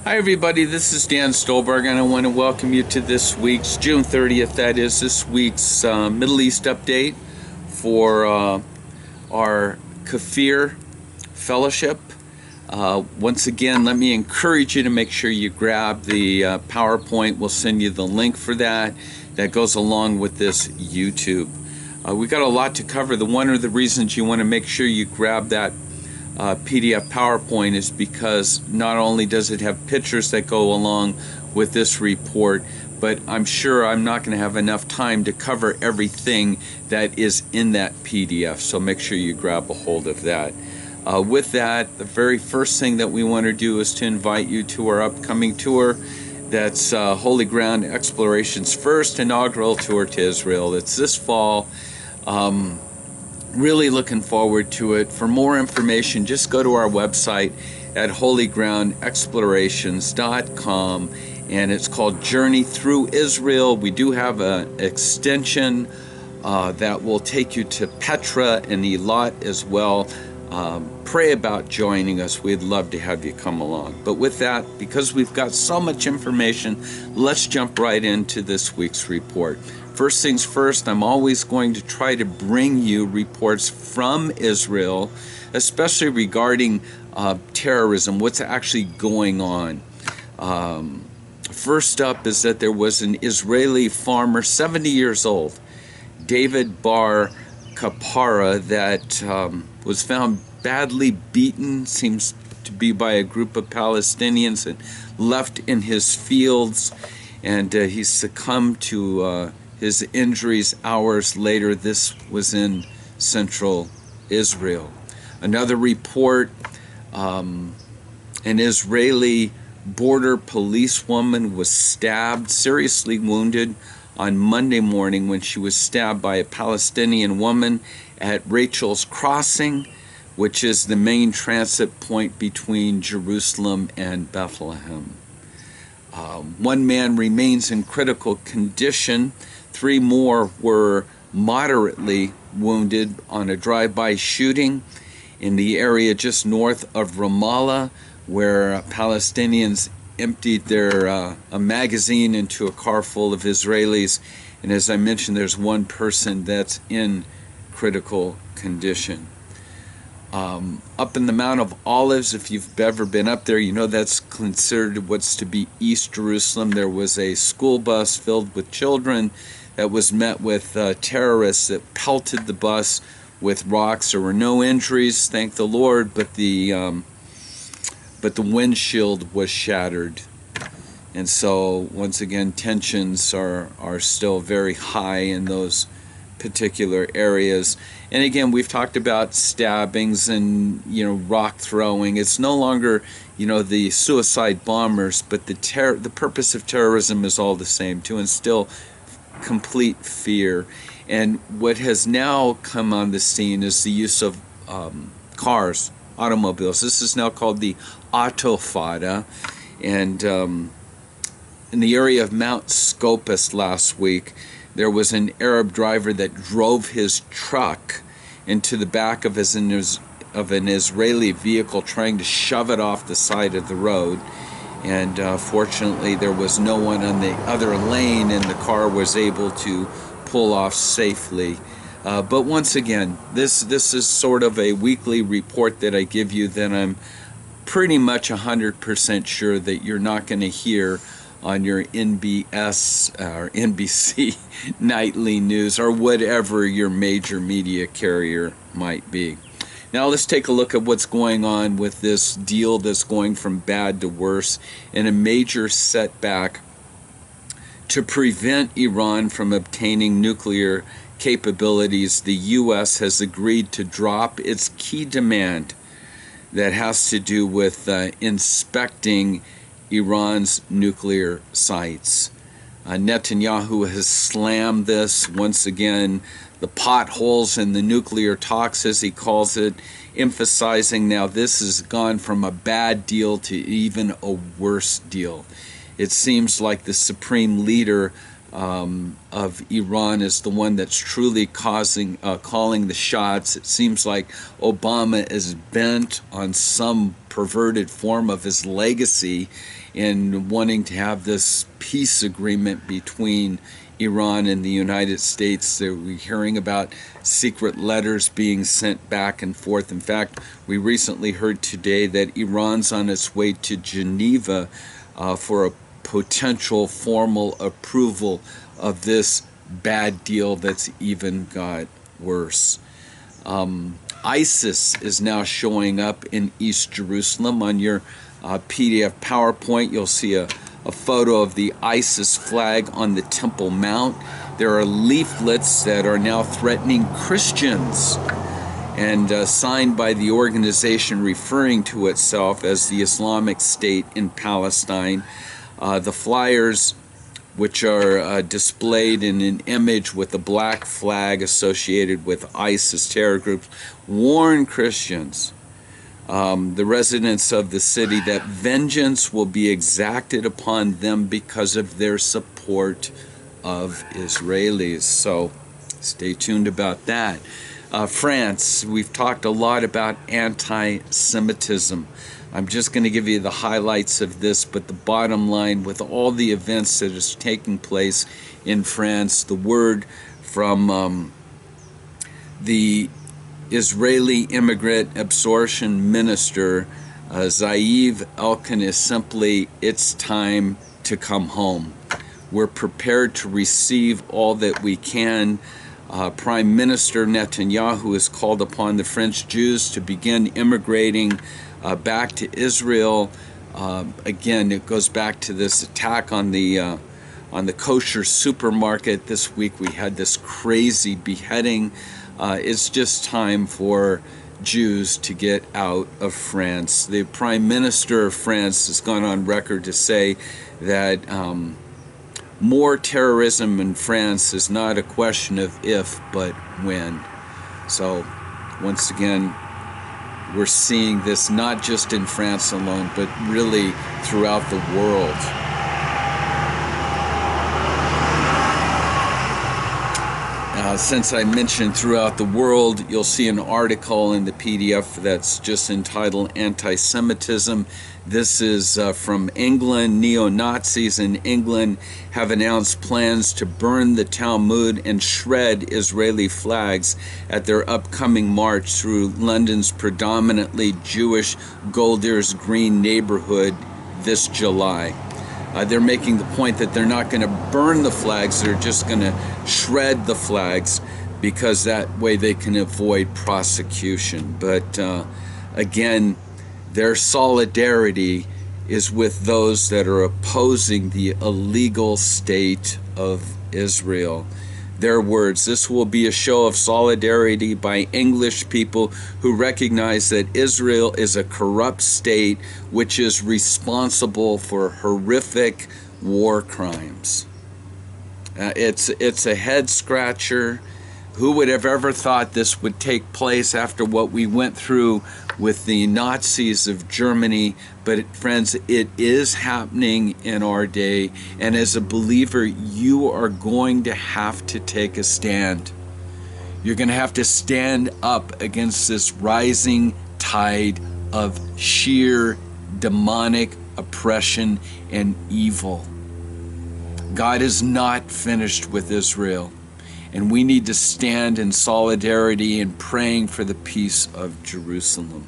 Hi everybody, this is Dan Stolberg, and I want to welcome you to this week's, June 30th, that is, this week's Middle East update for our KFIR Fellowsip. Once again, let me encourage you to make sure you grab the PowerPoint. We'll send you the link for that. That goes along with this YouTube. We've got a lot to cover. One of the reasons you want to make sure you grab that PDF PowerPoint is because not only does it have pictures that go along with this report, but I'm sure I'm not going to have enough time to cover everything that is in that PDF, so make sure you grab a hold of that. With that, the very first thing that we want to do is to invite you to our upcoming tour. That's Holy Ground Exploration's first inaugural tour to Israel. It's this fall. Really looking forward to it. For more information, just go to our website at holygroundexplorations.com, and it's called Journey Through Israel. We do have an extension that will take you to Petra and Eilat as well. Pray about joining us. We'd love to have you come along. But with that, because we've got so much information, let's jump right into this week's report. First things first, I'm always going to try to bring you reports from Israel, especially regarding terrorism, what's actually going on. First up is that there was an Israeli farmer, 70 years old, David Bar Kapara, that was found badly beaten, seems to be by a group of Palestinians, and left in his fields, and he succumbed to his injuries hours later. This was in central Israel. Another report, an Israeli border policewoman was stabbed, seriously wounded on Monday morning when she was stabbed by a Palestinian woman at Rachel's Crossing, which is the main transit point between Jerusalem and Bethlehem. One man remains in critical condition. 3 more were moderately wounded on a drive-by shooting in the area just north of Ramallah, where Palestinians emptied a magazine into a car full of Israelis. And as I mentioned, there's one person that's in critical condition. Up in the Mount of Olives, if you've ever been up there, you know that's considered what's to be East Jerusalem. There was a school bus filled with children that was met with terrorists that pelted the bus with rocks. There were no injuries, thank the Lord, but the windshield was shattered. And so, once again, tensions are still very high in those particular areas. And again, we've talked about stabbings and rock throwing. It's no longer the suicide bombers, but the purpose of terrorism is all the same, to instill complete fear. And what has now come on the scene is the use of cars, automobiles. This is now called the Auto-fada. And in the area of Mount Scopus last week, there was an Arab driver that drove his truck into the back of an Israeli vehicle, trying to shove it off the side of the road. And fortunately, there was no one on the other lane, and the car was able to pull off safely. But once again, this is sort of a weekly report that I give you that I'm pretty much 100% sure that you're not going to hear on your NBS or NBC nightly news or whatever your major media carrier might be. Now let's take a look at what's going on with this deal that's going from bad to worse, and a major setback to prevent Iran from obtaining nuclear capabilities. The U.S. has agreed to drop its key demand that has to do with inspecting Iran's nuclear sites. Netanyahu has slammed this once again, the potholes in the nuclear talks, as he calls it, emphasizing now this has gone from a bad deal to even a worse deal. It seems like the supreme leader of Iran is the one that's truly calling the shots. It seems like Obama is bent on some perverted form of his legacy in wanting to have this peace agreement between Iran and the United States. We're hearing about secret letters being sent back and forth. In fact, we recently heard today that Iran's on its way to Geneva for a potential formal approval of this bad deal that's even got worse. ISIS is now showing up in East Jerusalem. On your PDF PowerPoint, you'll see a photo of the ISIS flag on the Temple Mount. There are leaflets that are now threatening Christians, and signed by the organization referring to itself as the Islamic State in Palestine. The flyers, which are displayed in an image with a black flag associated with ISIS terror groups, warn Christians, the residents of the city, that vengeance will be exacted upon them because of their support of Israelis. So stay tuned about that. France, we've talked a lot about anti-Semitism. I'm just going to give you the highlights of this, but the bottom line, with all the events that is taking place in France, the word from the Israeli immigrant absorption minister, Zaev Elkin, is simply, it's time to come home. We're prepared to receive all that we can. Prime Minister Netanyahu has called upon the French Jews to begin immigrating back to Israel. Again, it goes back to this attack on the kosher supermarket. This week we had this crazy beheading. It's just time for Jews to get out of France. The Prime Minister of France has gone on record to say that more terrorism in France is not a question of if, but when. So, once again, we're seeing this not just in France alone, but really throughout the world. Since I mentioned throughout the world, you'll see an article in the PDF that's just entitled Anti-Semitism. This is from England. Neo-Nazis in England have announced plans to burn the Talmud and shred Israeli flags at their upcoming march through London's predominantly Jewish Golders Green neighborhood this July. They're making the point that they're not going to burn the flags, they're just going to shred the flags, because that way they can avoid prosecution. But again, their solidarity is with those that are opposing the illegal state of Israel. Their words, "This will be a show of solidarity by English people who recognize that Israel is a corrupt state which is responsible for horrific war crimes." It's a head scratcher. Who would have ever thought this would take place after what we went through with the Nazis of Germany? But friends, it is happening in our day, and as a believer, you are going to have to take a stand. You're going to have to stand up against this rising tide of sheer demonic oppression and evil. God is not finished with Israel, and we need to stand in solidarity and praying for the peace of Jerusalem.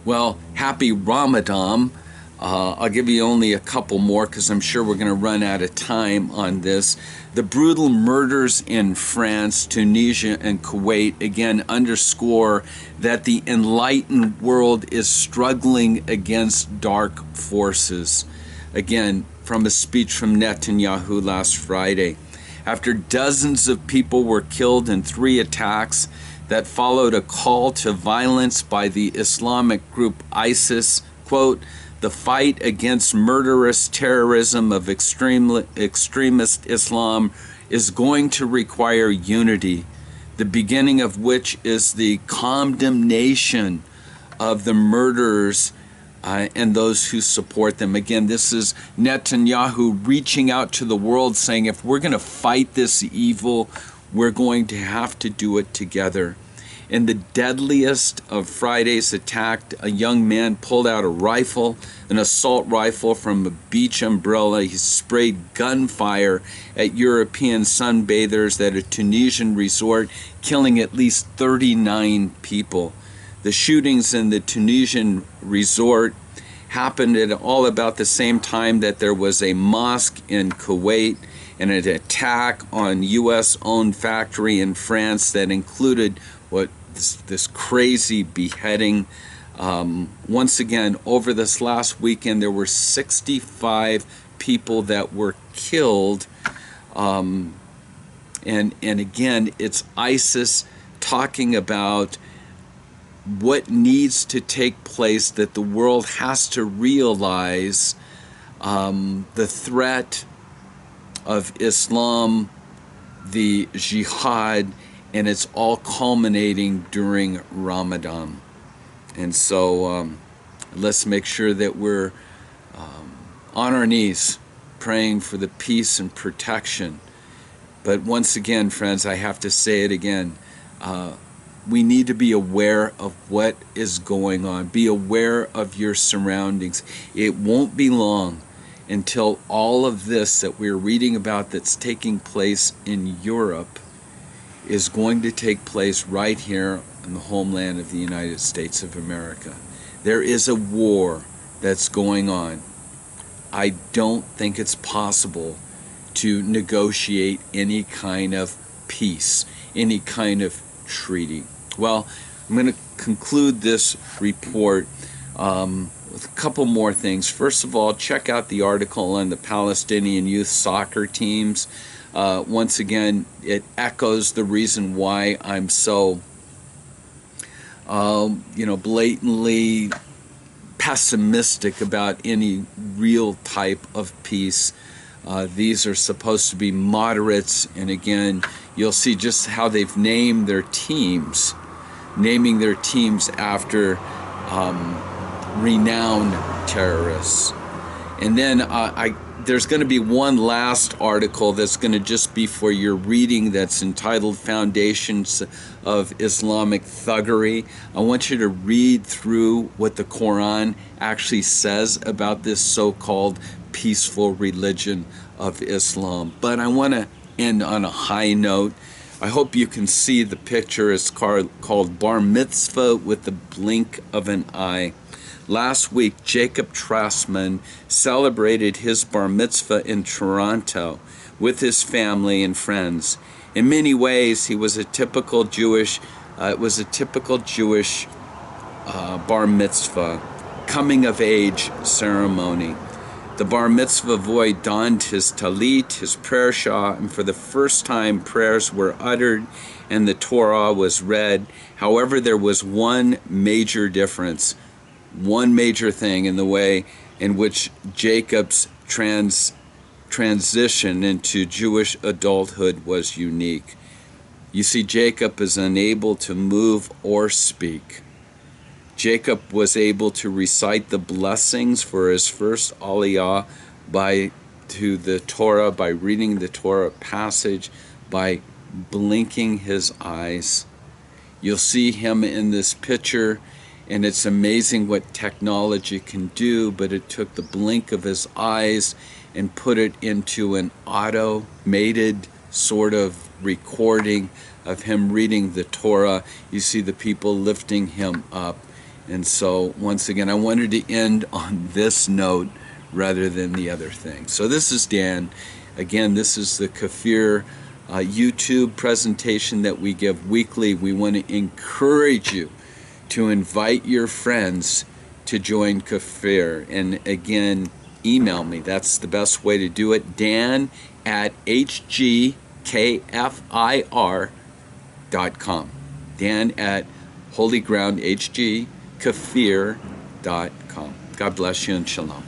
Well, happy Ramadan. I'll give you only a couple more because I'm sure we're going to run out of time on this. The brutal murders in France, Tunisia, and Kuwait again underscore that the enlightened world is struggling against dark forces. Again, from a speech from Netanyahu last Friday. After dozens of people were killed in 3 attacks that followed a call to violence by the Islamic group ISIS, quote, "The fight against murderous terrorism of extremist Islam is going to require unity, the beginning of which is the condemnation of the murderers and those who support them." Again, this is Netanyahu reaching out to the world saying, if we're going to fight this evil, we're going to have to do it together. In the deadliest of Friday's attack, a young man pulled out a rifle, an assault rifle from a beach umbrella. He sprayed gunfire at European sunbathers at a Tunisian resort, killing at least 39 people. The shootings in the Tunisian resort happened at all about the same time that there was a mosque in Kuwait and an attack on U.S.-owned factory in France that included this crazy beheading. Once again, over this last weekend, there were 65 people that were killed. And again, it's ISIS talking about what needs to take place, that the world has to realize the threat of Islam, the jihad, and it's all culminating during Ramadan. And so let's make sure that we're on our knees praying for the peace and protection. But once again, friends, I have to say it again, we need to be aware of what is going on. Be aware of your surroundings. It won't be long until all of this that we're reading about that's taking place in Europe is going to take place right here in the homeland of the United States of America. There is a war that's going on. I don't think it's possible to negotiate any kind of peace, any kind of treaty. Well, I'm going to conclude this report with a couple more things. First of all, check out the article on the Palestinian youth soccer teams. Once again, it echoes the reason why I'm so, blatantly pessimistic about any real type of peace. These are supposed to be moderates, and again, you'll see just how they've named their teams, naming their teams after renowned terrorists. And then there's going to be one last article that's going to just be for your reading that's entitled Foundations of Islamic Thuggery. I want you to read through what the Quran actually says about this so-called peaceful religion of Islam. But I want to end on a high note. I hope you can see the picture. It's called Bar Mitzvah with the blink of an eye. Last week, Jacob Trassman celebrated his bar mitzvah in Toronto with his family and friends. In many ways, it was a typical Jewish bar mitzvah, coming of age ceremony. The bar mitzvah boy donned his talit, his prayer shawl, and for the first time prayers were uttered and the Torah was read. However, there was one major difference. One major thing in the way in which Jacob's transition into Jewish adulthood was unique. You see, Jacob is unable to move or speak. Jacob was able to recite the blessings for his first aliyah to the Torah by reading the Torah passage, by blinking his eyes. You'll see him in this picture. And it's amazing what technology can do, but it took the blink of his eyes and put it into an automated sort of recording of him reading the Torah. You see the people lifting him up. And so, once again, I wanted to end on this note rather than the other thing. So this is Dan. Again, this is the KFIR YouTube presentation that we give weekly. We want to encourage you to invite your friends to join KFIR. And again, email me. That's the best way to do it. Dan@hgkfir.com. Dan@holygroundhgkfir.com. God bless you and shalom.